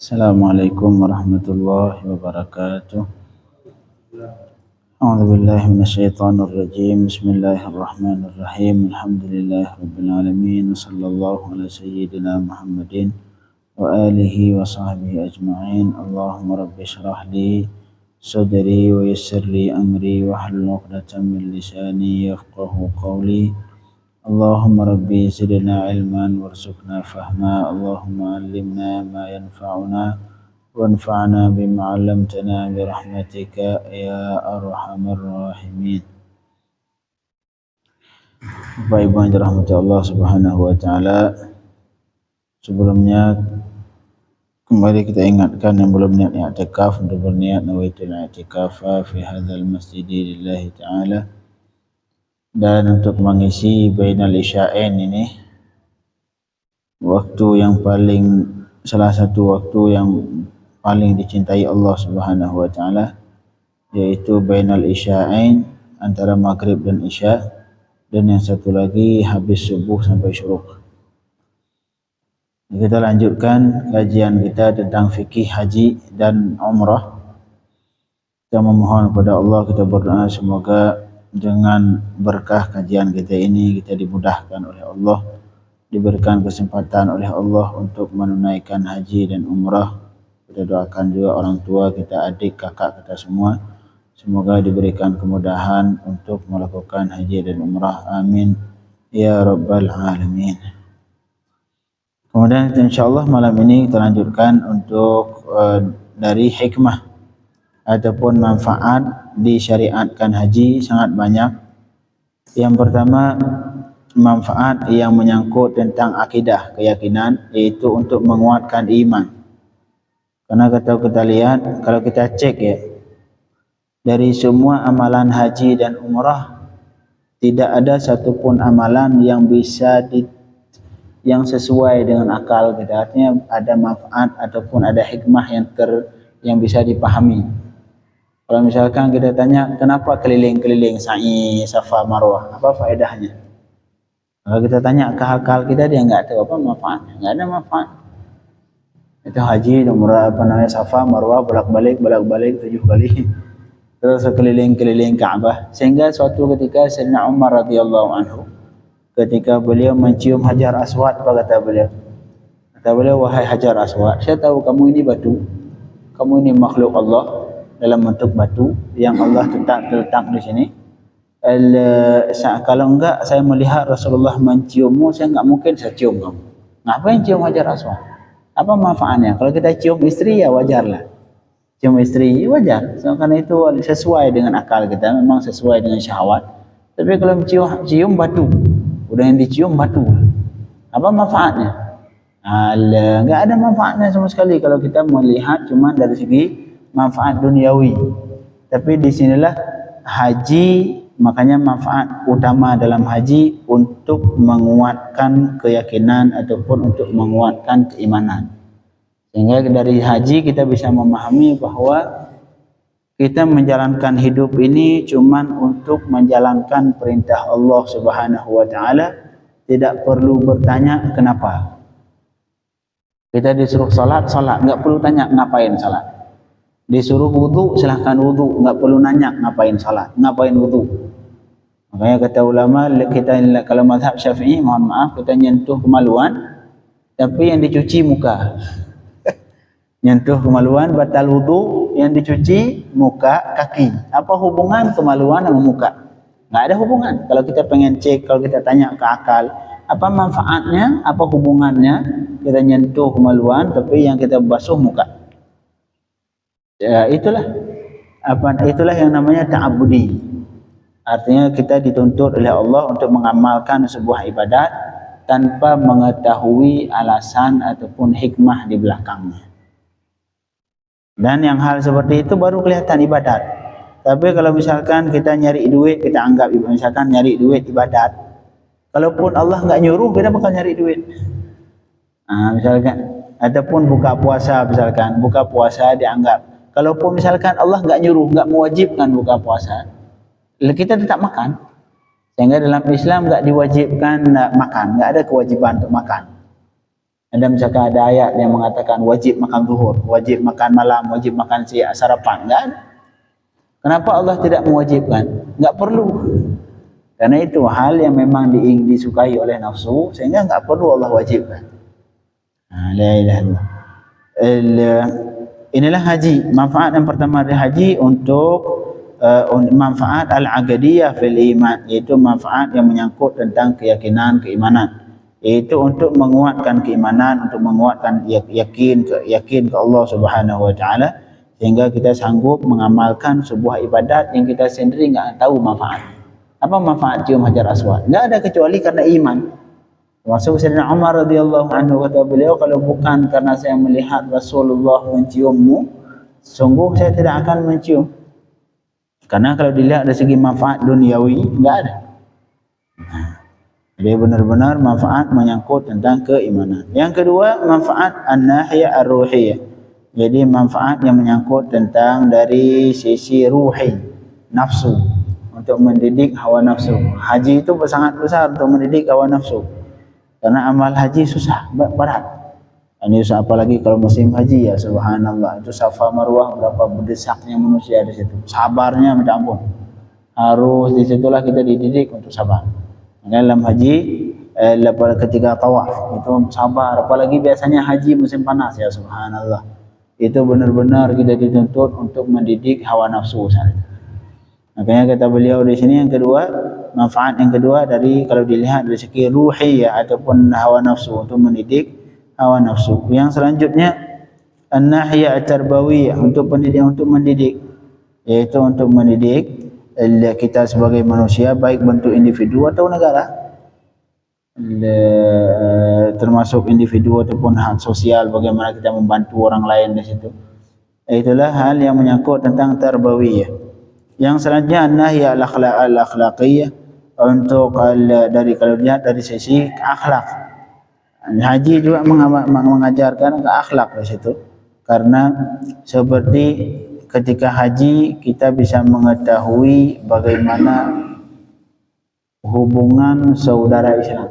Assalamualaikum warahmatullahi wabarakatuh. A'udzu billahi minasyaitonir rajim. Bismillahirrahmanirrahim. Alhamdulillahirabbil alamin. Wassallallahu ala sayyidina Muhammadin wa alihi wa sahbihi ajma'in. Allahumma rabbi shrah li sadri wa yassir li amri wa hlul 'uqdatam min lisani yafqahu qawli. Allahumma rabbi zidna ilman warzuqna fahma. Allahumma allimna ma yanfa'una wanfa'na bima 'allamtana birahmatika ya arhamar rahimin. Bapak Ibu yang dirahmati Allah Subhanahu wa taala, sebelumnya kembali kita ingatkan yang belum niat i'tikaf untuk berniat nawaitul i'tikafa fi hadzal masjid lillahi taala, dan untuk mengisi bainal isya'ain ini, waktu yang salah satu waktu yang paling dicintai Allah Subhanahu wa taala, yaitu bainal isya'ain, antara maghrib dan isya, dan yang satu lagi habis subuh sampai syuruk. Kita lanjutkan kajian kita tentang fikih haji dan umrah. Kita memohon kepada Allah, kita berdoa semoga dengan berkah kajian kita ini kita dimudahkan oleh Allah, diberikan kesempatan oleh Allah untuk menunaikan haji dan umrah. Kita doakan juga orang tua kita, adik, kakak kita semua, semoga diberikan kemudahan untuk melakukan haji dan umrah. Amin ya rabbal alamin. Kemudian insyaallah malam ini kita lanjutkan untuk dari hikmah ataupun manfaat disyariatkan haji sangat banyak. Yang pertama, manfaat yang menyangkut tentang akidah, keyakinan, yaitu untuk menguatkan iman. Karena kalau kita lihat, kalau kita cek ya, dari semua amalan haji dan umrah, tidak ada satupun amalan yang bisa yang sesuai dengan akal kita. Artinya ada manfaat ataupun ada hikmah yang bisa dipahami. Kalau misalkan kita tanya, kenapa keliling-keliling sa'i, safa, marwah, apa faedahnya? Kalau kita tanya ke akal kita, dia nggak tahu apa manfaatnya, nggak ada manfaat. Itu haji, umrah, safa, marwah, bolak-balik 7 kali, terus keliling-keliling Ka'bah. Sehingga suatu ketika Sayyidina Umar radhiyallahu anhu, ketika beliau mencium Hajar Aswad, apa kata beliau? Kata beliau, wahai Hajar Aswad, saya tahu kamu ini batu, kamu ini makhluk Allah dalam bentuk batu yang Allah letak di sini. Kalau enggak saya melihat Rasulullah menciummu, saya enggak mungkin saya cium kamu. Ngapain cium Hajar Aswad? Apa manfaatnya? Kalau kita cium istri ya wajarlah, cium istri wajar, karena itu sesuai dengan akal kita, memang sesuai dengan syahwat. Tapi kalau cium batu, udah yang dicium batu, apa manfaatnya? Enggak ada manfaatnya sama sekali kalau kita melihat cuma dari segi manfaat duniawi. Tapi disinilah haji, makanya manfaat utama dalam haji untuk menguatkan keyakinan ataupun untuk menguatkan keimanan. Sehingga dari haji kita bisa memahami bahwa kita menjalankan hidup ini cuman untuk menjalankan perintah Allah Subhanahu wa taala, tidak perlu bertanya kenapa. Kita disuruh salat, enggak perlu tanya ngapain salat. Disuruh wudu, silahkan wudu, enggak perlu nanya ngapain salat, ngapain wudu. Makanya kata ulama, kita kalau mazhab Syafi'i, mohon maaf, kita nyentuh kemaluan, tapi yang dicuci muka. Nyentuh kemaluan batal wudu, yang dicuci muka, kaki. Apa hubungan kemaluan sama muka? Enggak ada hubungan. Kalau kita pengen cek, kalau kita tanya ke akal, apa manfaatnya, apa hubungannya kita nyentuh kemaluan tapi yang kita basuh muka? Ya, itulah yang namanya ta'abbudi. Artinya kita dituntut oleh Allah untuk mengamalkan sebuah ibadat tanpa mengetahui alasan ataupun hikmah di belakangnya. Dan yang hal seperti itu baru kelihatan ibadat. Tapi kalau misalkan kita nyari duit, kita anggap misalkan nyari duit ibadat. Kalaupun Allah nggak nyuruh, kita bakal nyari duit. Misalkan ataupun buka puasa, misalkan buka puasa dianggap. Kalaupun misalkan Allah nggak nyuruh, nggak mewajibkan buka puasa, kita tetap makan. Sehingga dalam Islam nggak diwajibkan makan, nggak ada kewajiban untuk makan. Ada misalkan ada ayat yang mengatakan wajib makan zuhur, wajib makan malam, wajib makan siang, sarapan. Enggak ada. Kenapa Allah tidak mewajibkan? Enggak perlu. Karena itu hal yang memang disukai oleh nafsu, sehingga enggak perlu Allah wajibkan. La ilaha illallah. Inilah haji. Manfaat yang pertama dari haji untuk manfaat al-aqdiyah fil iman, yaitu manfaat yang menyangkut tentang keyakinan, keimanan. Yaitu untuk menguatkan keimanan, untuk menguatkan yakin ke Allah Subhanahu wa taala, sehingga kita sanggup mengamalkan sebuah ibadat yang kita sendiri enggak tahu manfaat. Apa manfaat cium Hajar Aswad? Enggak ada kecuali karena iman. Termasuk Sayyidina Umar radhiyallahu anhu, kata beliau, kalau bukan karena saya melihat Rasulullah menciummu, sungguh saya tidak akan mencium. Karena kalau dilihat dari segi manfaat duniawi, enggak ada. Jadi benar-benar manfaat menyangkut tentang keimanan. Yang kedua, manfaat an-nahiyah ar-ruhiyah. Jadi manfaat yang menyangkut tentang dari sisi ruhi, nafsu, untuk mendidik hawa nafsu. Haji itu sangat besar untuk mendidik hawa nafsu. Karena amal haji susah, berat. Ini susah apalagi kalau musim haji, ya subhanallah. Itu Safa Marwah berapa berdesaknya manusia di situ. Sabarnya minta ampun. Harus disitulah kita dididik untuk sabar. Dalam haji, ketika tawaf itu sabar, apalagi biasanya haji musim panas, ya subhanallah. Itu benar-benar kita dituntut untuk mendidik hawa nafsu sana. Makanya kata beliau di sini yang kedua, manfaat yang kedua dari kalau dilihat dari segi ruhi, ya, ataupun hawa nafsu, untuk mendidik hawa nafsu. Yang selanjutnya an-nahiyah at-tarbawiyah, untuk pendidik, untuk mendidik, yaitu untuk mendidik kita sebagai manusia, baik bentuk individu atau negara, termasuk individu ataupun hak sosial, bagaimana kita membantu orang lain di situ. Itulah hal yang menyangkut tentang tarbawiyah. Yang selanjutnya an-nahiyah al-akhlaqiyah, untuk dari kalau lihat dari sisi akhlak. Haji juga mengajarkan akhlak di situ. Karena seperti ketika haji kita bisa mengetahui bagaimana hubungan saudara Islam.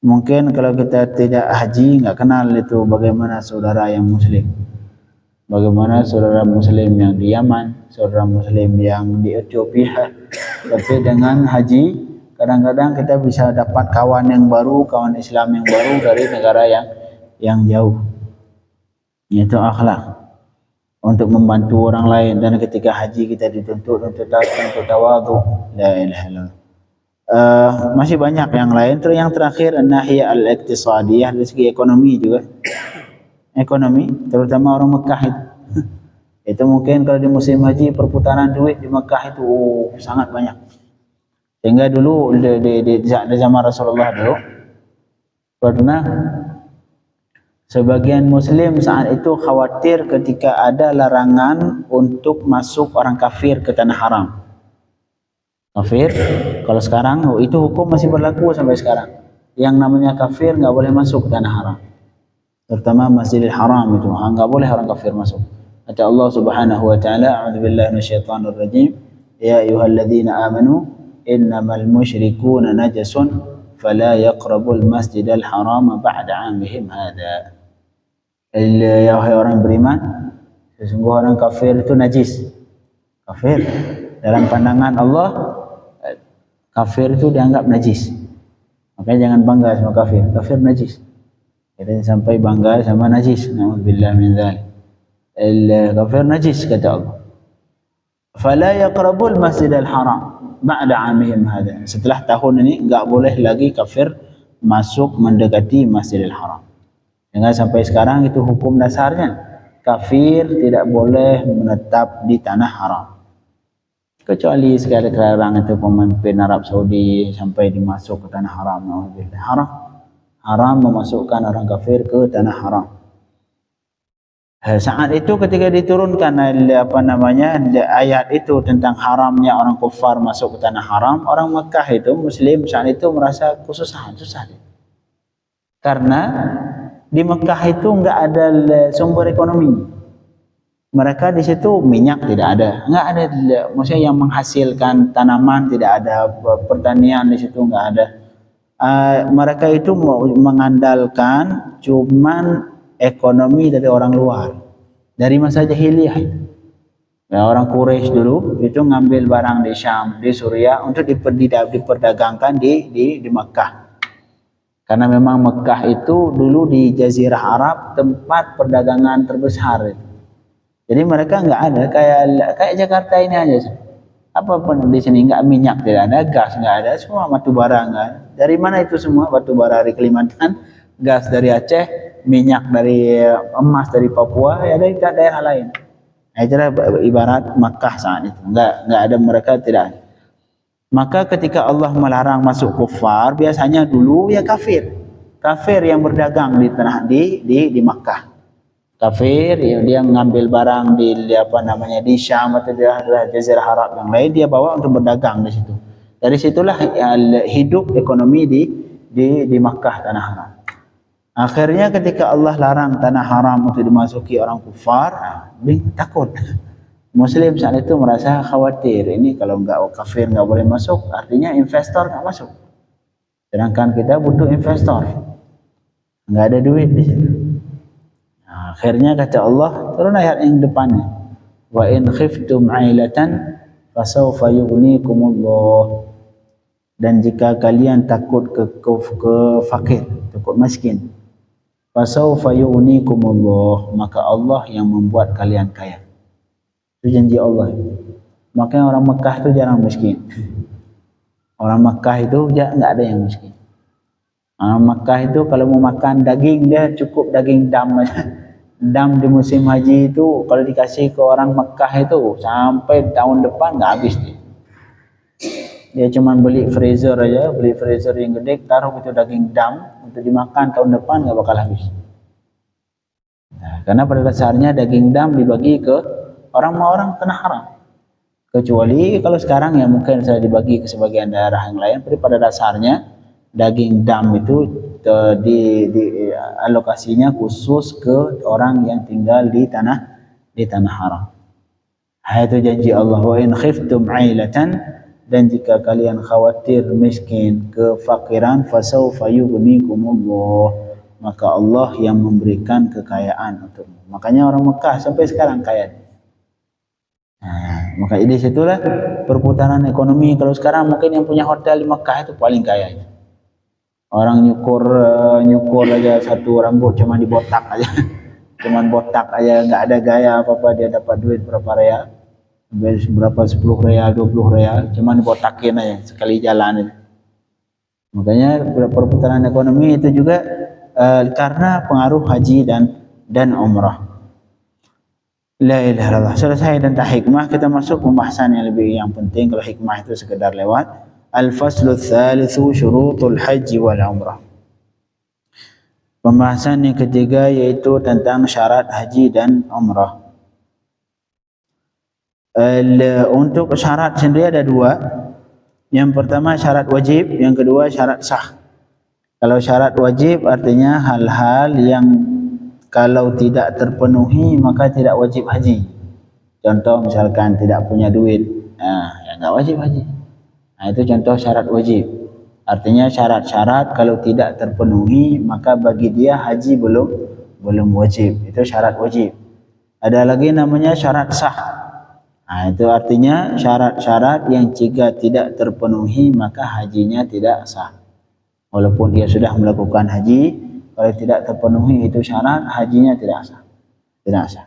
Mungkin kalau kita tidak haji, enggak kenal itu bagaimana saudara yang muslim. Bagaimana saudara muslim yang di Yaman, saudara muslim yang di Ethiopia. Tapi dengan haji, kadang-kadang kita bisa dapat kawan yang baru, kawan Islam yang baru dari negara yang jauh. Itu akhlak. Untuk membantu orang lain, dan ketika haji kita dituntut untuk tawadhu. La ilaha illallah. Masih banyak yang lain. Terus yang terakhir an-nahiyah al-iqtisadiyah, dari segi ekonomi juga. Ekonomi, terutama orang Mekah itu. Itu mungkin kalau di musim haji perputaran duit di Mekah itu sangat banyak. Sehingga dulu di zaman Rasulullah dulu pernah sebagian muslim saat itu khawatir ketika ada larangan untuk masuk orang kafir ke tanah haram. Kafir, kalau sekarang itu hukum masih berlaku sampai sekarang. Yang namanya kafir enggak boleh masuk ke tanah haram. Terutama Masjidil Haram itu enggak boleh orang kafir masuk. Kata Allah Subhanahu wa taala, a'udzubillahi minasyaitonir rajim, ya ayyuhalladzina amanu innamal musyrikuuna najasun fala yaqrabul masjidal haram ba'da 'amihim hadza. Ya wahai orang beriman, sesungguhnya orang kafir itu najis. Kafir dalam pandangan Allah, kafir itu dianggap najis. Makanya jangan bangga sama kafir. Kafir najis. Kita sampai bangga sama najis. Na'udzubillah min dzalik. Kafir najis, kata Allah. Fala yaqrabul masjidal haram ba'da 'amihim hadza. Setelah tahun ini enggak boleh lagi kafir masuk mendekati Masjidil Haram. Sehingga sampai sekarang itu hukum dasarnya, kafir tidak boleh menetap di tanah haram. Kecuali sekarang itu pemimpin Arab Saudi sampai dimasuk ke tanah haram. Haram memasukkan orang kafir ke tanah haram. Saat itu ketika diturunkan ayat itu tentang haramnya orang kufar masuk ke tanah haram, orang Mekah itu muslim saat itu merasa kesusahan, susah. Karena di Mekah itu enggak ada sumber ekonomi. Mereka di situ minyak tidak ada, enggak ada, maksudnya yang menghasilkan tanaman tidak ada, pertanian di situ enggak ada. mereka itu mengandalkan cuman ekonomi dari orang luar, dari masa jahiliyah. Ya, orang Quraisy dulu itu ngambil barang di Syam, di Suriah untuk diperdagangkan di Mekah. Karena memang Mekah itu dulu di Jazirah Arab tempat perdagangan terbesar. Jadi mereka nggak ada kayak Jakarta ini aja. Apa pun di sini nggak minyak, tidak ada gas, nggak ada, semua batu bara nggak ada. Dari mana itu semua? Batu bara dari Kalimantan, gas dari Aceh, minyak dari emas dari Papua, ya dari daerah lain. Nah, itulah ibarat Makkah saat itu. Nggak ada, mereka tidak ada. Maka ketika Allah melarang masuk kufar, biasanya dulu ya kafir yang berdagang di tanah di Makkah. Kafir dia mengambil barang di Syam atau di Jazirah Arab yang lain, dia bawa untuk berdagang di situ. Dari situlah hidup ekonomi di Makkah, tanah haram. Akhirnya ketika Allah larang tanah haram untuk dimasuki orang kufar, takut. Muslim saat itu merasa khawatir, ini kalau kafir nggak boleh masuk, artinya investor nggak masuk. Sedangkan kita butuh investor, nggak ada duit di situ. Nah, akhirnya kata Allah, turun ayat yang depannya, wa in khiftum ailatan fasawfa yughnikumullah. Dan jika kalian takut ke fakir, takut miskin, fasawfa yughnikumullah, maka Allah yang membuat kalian kaya. Itu janji Allah. Makanya orang Mekah itu jarang miskin. Orang Mekah itu nggak ada yang miskin. Orang Mekah itu kalau mau makan daging, dia cukup daging dam aja. Dam di musim haji itu kalau dikasih ke orang Mekah itu sampai tahun depan nggak habis dia. Dia cuma beli freezer aja, beli freezer yang gede, taruh itu daging dam untuk dimakan tahun depan nggak bakal habis. Nah, karena pada dasarnya daging dam dibagi ke orang-orang tanah haram. Kecuali kalau sekarang ya mungkin saya dibagi ke sebagian daerah yang lain, tapi pada dasarnya daging dam itu di alokasinya khusus ke orang yang tinggal di tanah haram. Itu janji Allah, wa in khiftum ailatan, dan jika kalian khawatir miskin, kefakiran, fasawfa yughnikumullah, maka Allah yang memberikan kekayaan untukmu. Makanya orang Mekah sampai sekarang kaya. Nah, maka di situlah perputaran ekonomi. Kalau sekarang mungkin yang punya hotel di Mekah itu paling kaya. Orang nyukur aja satu rambut cuma dibotak aja, cuman botak aja, nggak ada gaya apa dia dapat duit berapa real, berapa 10 real, 20 real, cuman dibotakin aja sekali jalan aja. Makanya perputaran ekonomi itu juga karena pengaruh haji dan umrah. La ilaha illallah. Selesai tentang hikmah, kita masuk pembahasan yang penting. Kalau hikmah itu sekedar lewat. Al-faslu tsalitsu syurutul haji wal umrah. Pembahasan yang ketiga yaitu tentang syarat haji dan umrah. Untuk syarat sendiri ada dua. Yang pertama syarat wajib, yang kedua syarat sah. Kalau syarat wajib artinya hal-hal yang kalau tidak terpenuhi maka tidak wajib haji. Contoh misalkan tidak punya duit, ya nggak wajib haji. Nah, itu contoh syarat wajib. Artinya syarat-syarat kalau tidak terpenuhi maka bagi dia haji belum wajib. Itu syarat wajib. Ada lagi namanya syarat sah. Nah, itu artinya syarat-syarat yang jika tidak terpenuhi maka hajinya tidak sah. Walaupun dia sudah melakukan haji, kalau tidak terpenuhi itu syarat, hajinya tidak sah.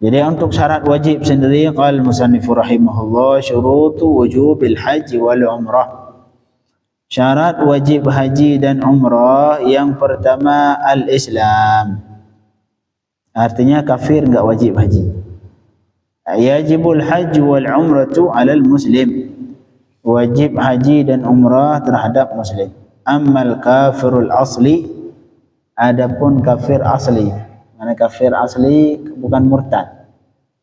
Jadi untuk syarat wajib sendiri, qala al-musannif rahimahullah, syurutu wujubil haji wal umrah. Syarat wajib haji dan umrah, yang pertama al-Islam. Artinya kafir enggak wajib haji. Yajibul haji wal umratu 'alal muslim. Wajib haji dan umrah terhadap muslim. Ammal kafirul asli, adapun kafir asli. Mana kafir asli bukan murtad.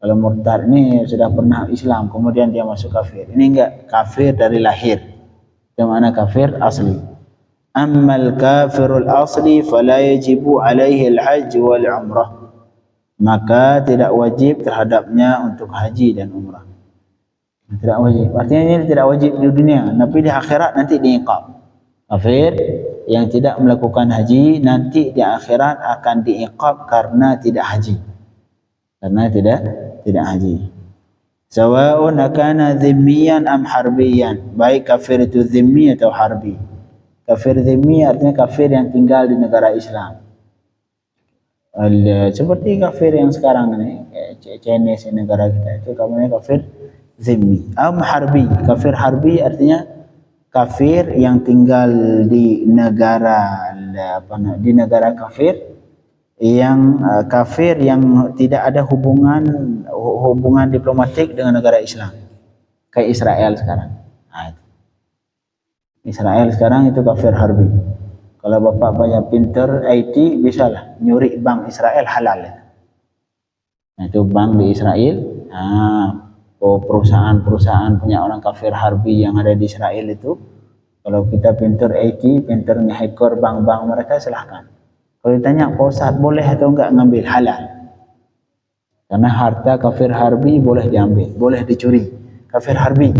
Kalau murtad ini sudah pernah Islam kemudian dia masuk kafir. Ini enggak, kafir dari lahir. Itu mana kafir asli. Ammal kafirul asli fala yajibu alaihi al-hajj wal umrah. Maka tidak wajib terhadapnya untuk haji dan umrah. Tidak wajib. Artinya ini tidak wajib di dunia, tapi di akhirat nanti diiqab. Kafir yang tidak melakukan haji nanti di akhirat akan diiqab karena tidak haji. Karena tidak haji. Sawa'un akana dhimmiyan am harbiyan. Baik kafir itu dhimmi atau harbi. Kafir dhimmi artinya kafir yang tinggal di negara Islam. Seperti kafir yang sekarang ini, Chinese negara kita itu namanya kafir dhimmi. Am harbi. Kafir harbi artinya kafir yang tinggal di negara kafir, yang kafir yang tidak ada hubungan diplomatik dengan negara Islam, kayak Israel sekarang. Israel sekarang itu kafir harbi. Kalau bapak banyak pinter IT, bisalah nyuri bank Israel halal. Itu bank di Israel. Perusahaan punya orang kafir harbi yang ada di Israel itu, kalau kita pinter IT, pinter nge-hacker bank-bank mereka, silahkan. Kalau ditanya, Pak Ustaz boleh atau enggak ngambil, halal. Karena harta kafir harbi boleh diambil, boleh dicuri. Kafir harbi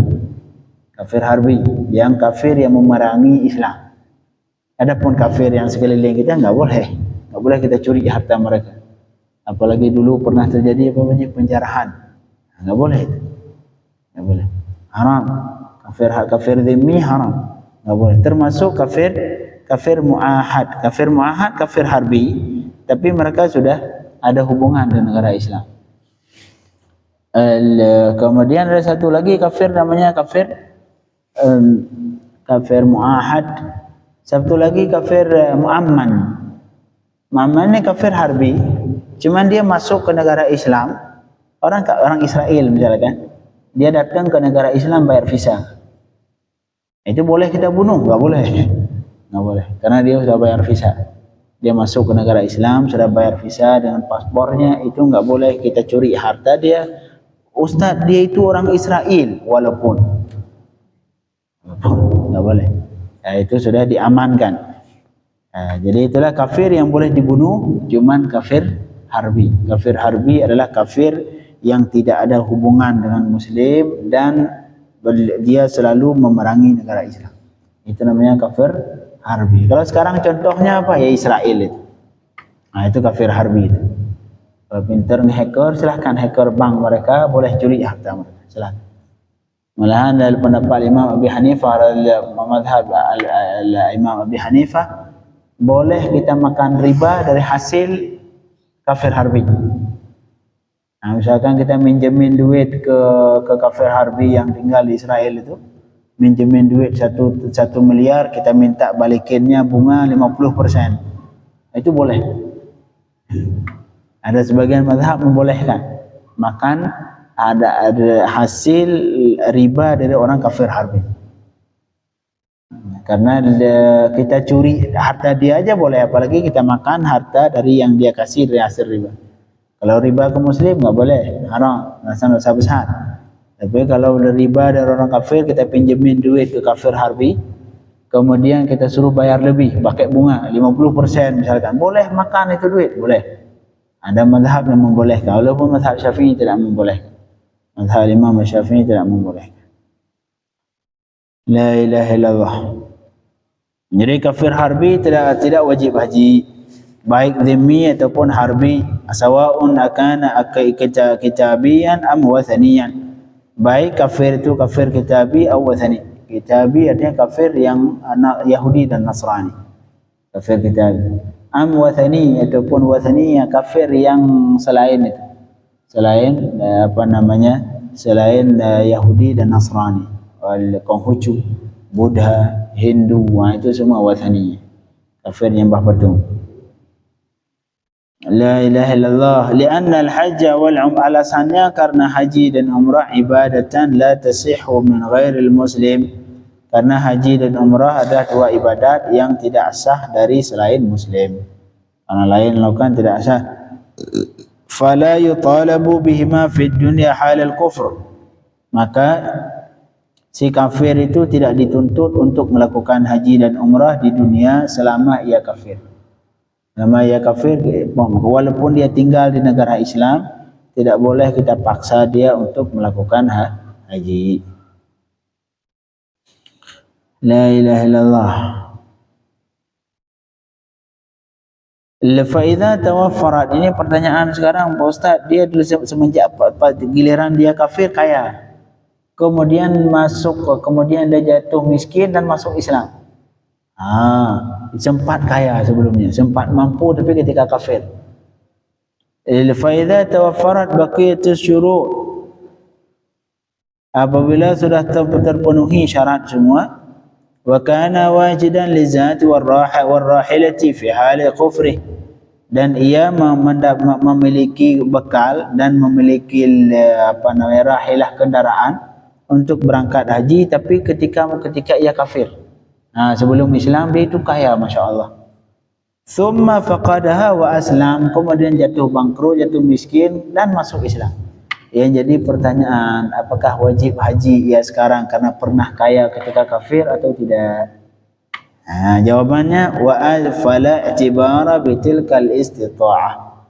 yang kafir yang memerangi Islam. Adapun kafir yang sekeliling kita enggak boleh kita curi harta mereka. Apalagi dulu pernah terjadi penjarahan, enggak boleh itu. Enggak boleh. Haram. Kafir dhimmi haram. Enggak boleh. Termasuk kafir muahad, kafir harbi, tapi mereka sudah ada hubungan dengan negara Islam. Kemudian ada satu lagi kafir namanya kafir muahad. Satu lagi kafir muamman. Muamman ini kafir harbi, cuman dia masuk ke negara Islam. Orang Israel misalkan, dia datang ke negara Islam bayar visa. Itu boleh kita bunuh? Enggak boleh. Enggak boleh, karena dia sudah bayar visa. Dia masuk ke negara Islam, sudah bayar visa dengan paspornya, itu enggak boleh kita curi harta dia. Ustaz, dia itu orang Israel, walaupun enggak boleh. Itu sudah diamankan. Jadi itulah kafir yang boleh dibunuh, cuman kafir harbi. Kafir harbi adalah kafir yang tidak ada hubungan dengan Muslim dan dia selalu memerangi negara Islam. Itu namanya kafir harbi. Kalau sekarang contohnya apa? Ya Israel itu. Itu kafir harbi itu. Kalau pintar nge-hacker, silahkan hacker bank mereka, boleh curi harta mereka, silahkan. Malahan dari pendapat Imam Abi Hanifah, mazhab Imam Abi Hanifah, boleh kita makan riba dari hasil kafir harbi. Misalkan kita minjemin duit ke kafir harbi yang tinggal di Israel itu, minjemin duit 1 miliar, kita minta balikinnya bunga 50%. Itu boleh. Ada sebagian mazhab membolehkan makan ada hasil riba dari orang kafir harbi. Karena kita curi harta dia aja boleh, apalagi kita makan harta dari yang dia kasih dari hasil riba. Kalau riba ke Muslim nggak boleh, haram, dosa besar. Tapi kalau riba dari orang kafir, kita pinjemin duit ke kafir harbi, kemudian kita suruh bayar lebih, pakai bunga 50% misalkan, boleh makan itu duit, boleh. Ada mazhab yang membolehkan, walaupun mazhab Syafi'i tidak membolehkan. Mazhab Imam Syafi'i tidak membolehkan. La ilaha illallah. Jadi kafir harbi tidak wajib haji, baik dhimmi ataupun harbi, sawa'un akana kitabiyan am wathaniyan. Baik kafir itu kafir kitabi atau wathani. Kitabi artinya kafir yang anak Yahudi dan Nasrani. Kafir kitabi. Am wathani ataupun wathani yang kafir yang selain itu. Selain selain Yahudi dan Nasrani. Konghucu, Buddha, Hindu, itu semua wathani. Kafir yang berpatung. La ilaha illallah. Lianna al-hajj alasannya karena haji dan umrah ibadatan la tasihhu min ghairil muslim. Karena haji dan umrah adalah dua ibadat yang tidak sah dari selain Muslim. Orang lain melakukan tidak sah. Fala yutalabu bihima fid dunya halal kufr. Maka si kafir itu tidak dituntut untuk melakukan haji dan umrah di dunia selama ia kafir. Selama ia kafir, walaupun dia tinggal di negara Islam, tidak boleh kita paksa dia untuk melakukan haji. La ilaha illallah. Fa idza tawaffarat, ini pertanyaan sekarang Pak Ustaz, dia dulu semenjak giliran dia kafir kaya, kemudian dia jatuh miskin dan masuk Islam. Sempat kaya sebelumnya, sempat mampu, tapi ketika kafir. Fa idza tawaffarat baqiyatus syuru', apabila sudah terpenuhi syarat semua, wa kana wajidan lizati warrahilati fi hali kufri, dan ia memiliki bekal dan memiliki rahilah kendaraan untuk berangkat haji, tapi ketika ia kafir. Sebelum Islam dia itu kaya, masya-Allah. Thumma faqadaha wa aslam, kemudian jatuh bangkrut, jatuh miskin dan masuk Islam. Yang jadi pertanyaan, apakah wajib haji ia sekarang karena pernah kaya ketika kafir atau tidak? Jawabannya fala i'tibara bitilkal istita'ah,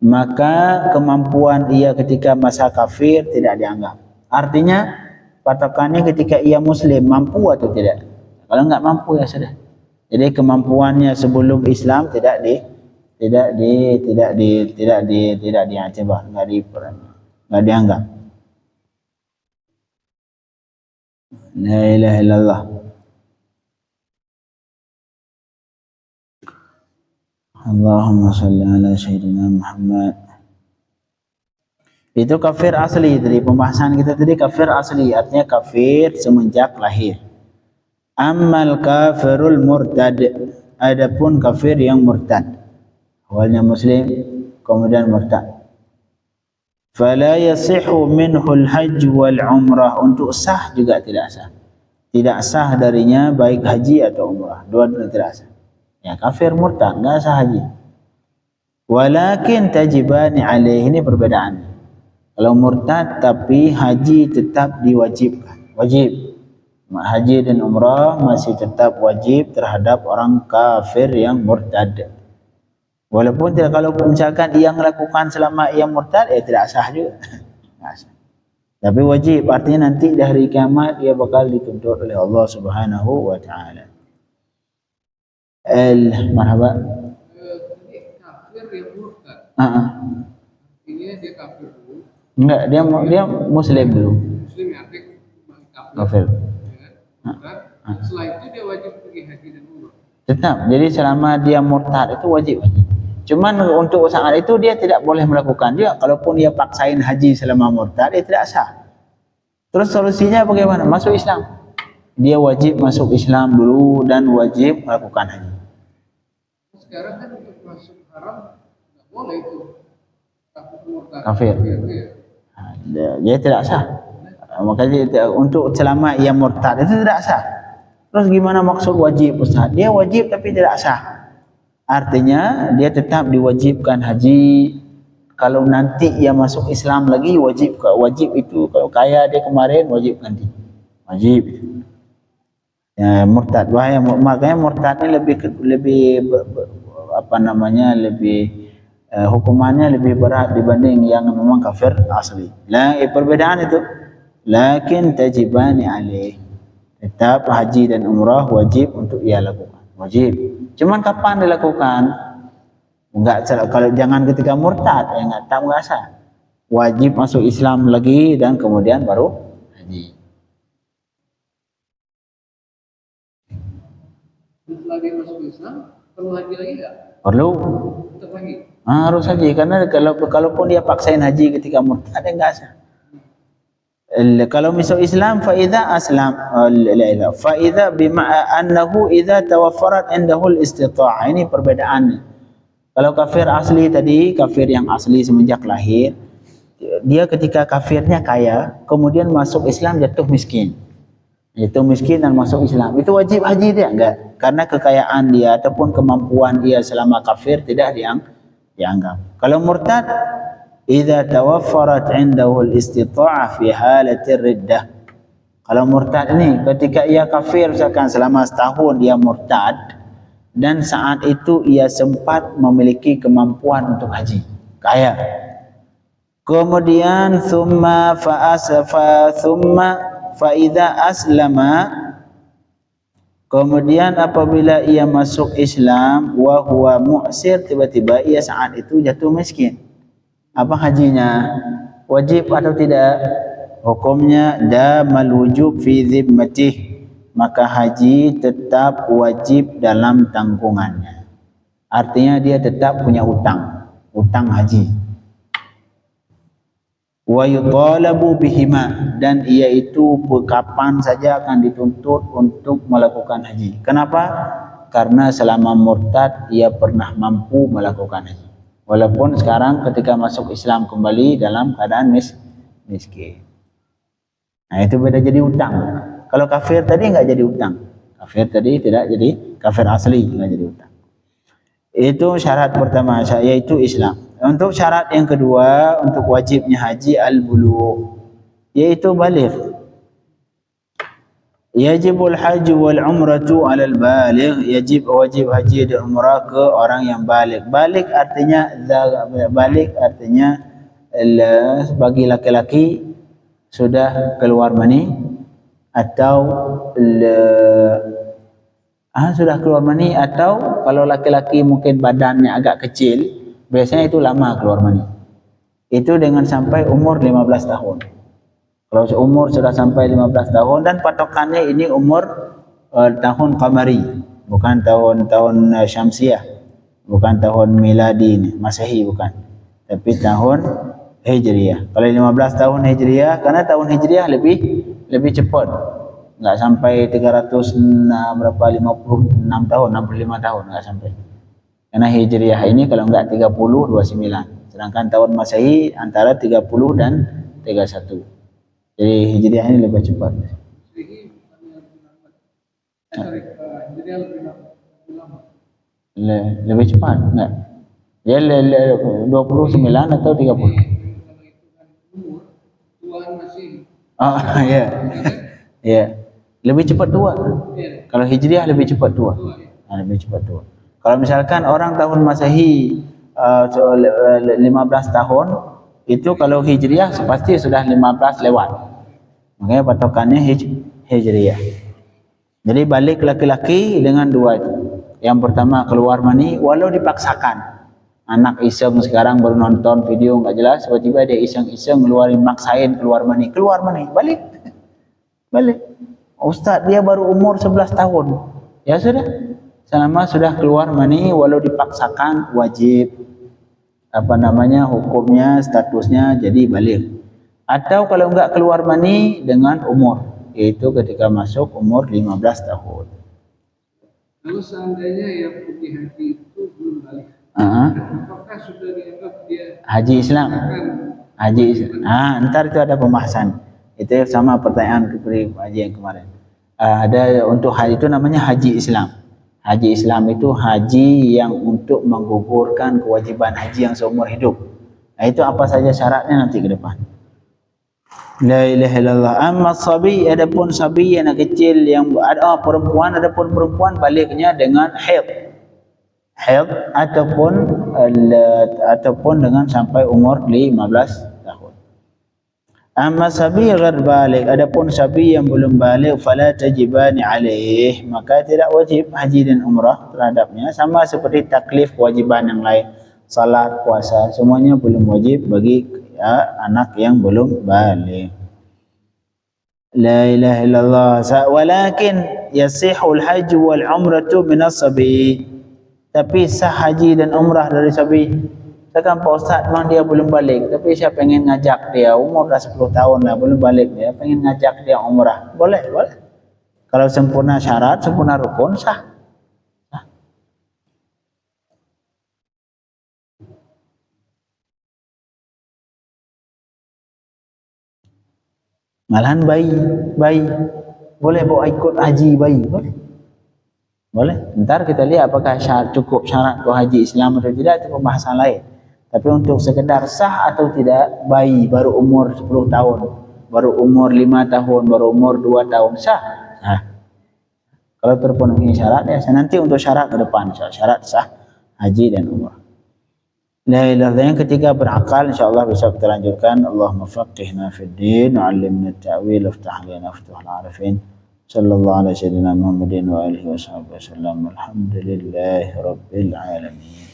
maka kemampuan ia ketika masa kafir tidak dianggap. Artinya patokannya ketika ia muslim, mampu atau tidak. Kalau enggak mampu ya sudah. Jadi kemampuannya sebelum Islam tidak dianggap, enggak dianggap. La ilaha illallah. Allahumma salli ala sayyidina Muhammad. Itu kafir asli. Dari pembahasan kita tadi, kafir asli artinya kafir semenjak lahir. Ammal kafirul murtad, adapun kafir yang murtad, awalnya muslim kemudian murtad, fala yasihu minhul hajj wal umrah, untuk sah juga tidak sah. Tidak sah darinya baik haji atau umrah, dua-duanya tidak sah. Ya, kafir murtad enggak sah haji. Walakin tajibani alaihi, ini perbedaan. Kalau murtad tapi haji tetap diwajibkan, wajib. Haji dan umrah masih tetap wajib terhadap orang kafir yang murtad. Walaupun tidak, kalau misalkan ia melakukan selama ia murtad, tidak sah juga. Tapi wajib, artinya nanti di hari kiamat ia bakal dituntut oleh Allah Subhanahu wa taala. Marhaba. Kafir yang murtad. Artinya dia kafir dulu. Enggak, dia muslim dulu. Muslim ya, kafir. Setelah itu dia wajib pergi haji dan umrah. Tetap. Jadi selama dia murtad itu wajib haji. Cuman untuk saat itu dia tidak boleh melakukan dia. Kalaupun dia paksain haji selama murtad, dia tidak sah. Terus solusinya bagaimana? Masuk Islam. Dia wajib masuk Islam dulu dan wajib melakukan haji. Sekarang kan untuk masuk haram nggak boleh itu. Kafir. Dia tidak sah. Makanya untuk selama ia murtad itu tidak sah. Terus gimana maksud wajib, Ustaz? Dia wajib tapi tidak sah. Artinya dia tetap diwajibkan haji. Kalau nanti ia masuk Islam lagi wajib itu, kalau kaya dia kemarin wajib nanti. Wajib. Ya, murtad bahaya, makanya murtad ini lebih hukumannya lebih berat dibanding yang memang kafir asli. Perbedaan itu. Lakin tajibani alaih, tetap haji dan umrah wajib untuk ia lakukan, wajib. Cuman kapan dilakukan? Enggak, kalau jangan ketika murtad, enggak sah. Wajib masuk Islam lagi dan kemudian baru haji. Setelah dia masuk Islam, perlu haji lagi enggak? Perlu. Tetap lagi. Harus haji, karena kalaupun dia paksain haji ketika murtad, enggak sah. Kalau masuk Islam fa idza aslam fa idza bima annahu idza tawaffarat indahu al-istita'ah, ini perbedaannya. Kalau kafir asli tadi, kafir yang asli semenjak lahir, dia ketika kafirnya kaya, kemudian masuk Islam jatuh miskin. Jatuh miskin dan masuk Islam, itu wajib haji dia? Enggak, karena kekayaan dia ataupun kemampuan dia selama kafir tidak dianggap. Kalau murtad, idza tawaffarat indahu al-istita'ah fi halatir riddah. Kalau murtad ini ketika ia kafir, misalkan selama setahun dia murtad dan saat itu ia sempat memiliki kemampuan untuk haji, kaya. Kemudian thumma fa idza aslama Kemudian apabila ia masuk Islam wa huwa mu'sir, tiba-tiba ia saat itu jatuh miskin. Apa hajinya? Wajib atau tidak? Hukumnya damal wujub fi dhimmatih, maka haji tetap wajib dalam tanggungannya. Artinya dia tetap punya utang haji. Wa yutalabu bihima, dan ia itu kapan saja akan dituntut untuk melakukan haji. Kenapa? Karena selama murtad ia pernah mampu melakukan haji. Walaupun sekarang ketika masuk Islam kembali dalam keadaan miskin. Nah, itu beda jadi utang. Kalau kafir tadi enggak jadi utang. Kafir tadi tidak jadi kafir asli, enggak jadi utang. Itu syarat pertama, yaitu Islam. Untuk syarat yang kedua untuk wajibnya haji al-bulugh, yaitu baligh. Yajibul haji wal umratu 'alal baligh, wajib haji dan umrah ke orang yang baligh. Baligh artinya bagi laki-laki sudah keluar mani atau sudah keluar mani, atau kalau laki-laki mungkin badannya agak kecil, biasanya itu lama keluar mani. Itu dengan sampai umur 15 tahun. Kalau umur sudah sampai 15 tahun, dan patokannya ini umur tahun qamari, bukan tahun syamsiah, bukan tahun miladi ini, Masehi bukan, tapi tahun Hijriah. Kalau 15 tahun Hijriah, karena tahun Hijriah lebih cepat. Enggak sampai 300 berapa 56 tahun, 65 tahun enggak sampai. Karena Hijriah ini kalau enggak 30 29. Sedangkan tahun Masehi antara 30 dan 31. Jadi Hijriah ini lebih cepat. Lebih cepat enggak? Ya 29 atau 30. Ya. Ya. Lebih cepat tua. Kalau Hijriah lebih cepat tua. Lebih cepat tua. Kalau misalkan orang tahun Masehi 15 tahun, itu kalau Hijriah pasti sudah 15 lewat. Makanya patokannya Hijriah. Jadi balik laki-laki dengan dua itu. Yang pertama keluar mani walau dipaksakan. Anak iseng sekarang baru nonton video enggak jelas, tiba-tiba dia iseng-iseng ngeluarin, maksain keluar mani, balik. Ustaz, dia baru umur 11 tahun. Ya sudah, selama sudah keluar mani walau dipaksakan, wajib hukumnya, statusnya jadi balik. Atau kalau enggak keluar mani dengan umur, yaitu ketika masuk umur 15 tahun. Kalau seandainya yang pergi haji itu belum balik, apakah sudah dianggap dia haji Islam? Haji Islam. Ntar itu ada pembahasan. Itu sama pertanyaan kepada haji yang kemarin. Ada untuk haji itu namanya haji Islam. Haji Islam itu haji yang untuk menggugurkan kewajiban haji yang seumur hidup. Nah, itu apa saja syaratnya nanti ke depan. La ilaha illallah. Amma sabi, adapun sabi anak kecil yang ada perempuan, adapun perempuan baliknya dengan haid ataupun dengan sampai umur 15 tahun. Amma sabi ghair balik, adapun sabi yang belum balik, fala tajibani alaih, maka tidak wajib haji dan umrah terhadapnya, sama seperti taklif kewajiban yang lain, salat, puasa, semuanya belum wajib bagi anak yang belum balik. La ilaha illallah. Walakin yasihul haji wal umratu minas sabi, tapi sah haji dan umrah dari sabi. Sekarang Pak Ustaz memang dia belum balik, tapi saya pengen ngajak dia, umur dah 10 tahun lah belum balik, dia pengen ngajak dia umrah, boleh. Kalau sempurna syarat, sempurna rukun, sah. Malahan bayi boleh bawa ikut haji bayi, boleh. Ntar kita lihat apakah cukup syarat untuk haji Islam atau tidak, itu pembahasan lain. Tapi untuk sekedar sah atau tidak, bayi baru umur 10 tahun, baru umur 5 tahun, baru umur 2 tahun, sah. Kalau terpenuhi syarat, ya nanti untuk syarat ke depan, syarat sah haji dan umrah. La ilaha illallah. Yang ketiga berakal, insyaallah bisa kita lanjutkan. Allahumma faqihna fid din wa 'allimna at-ta'wil, iftah lana futuhal arifin. Sallallahu alaihi wasallam Muhammadin wa alihi wa sahbihi wasallam. Alhamdulillahi rabbil alamin.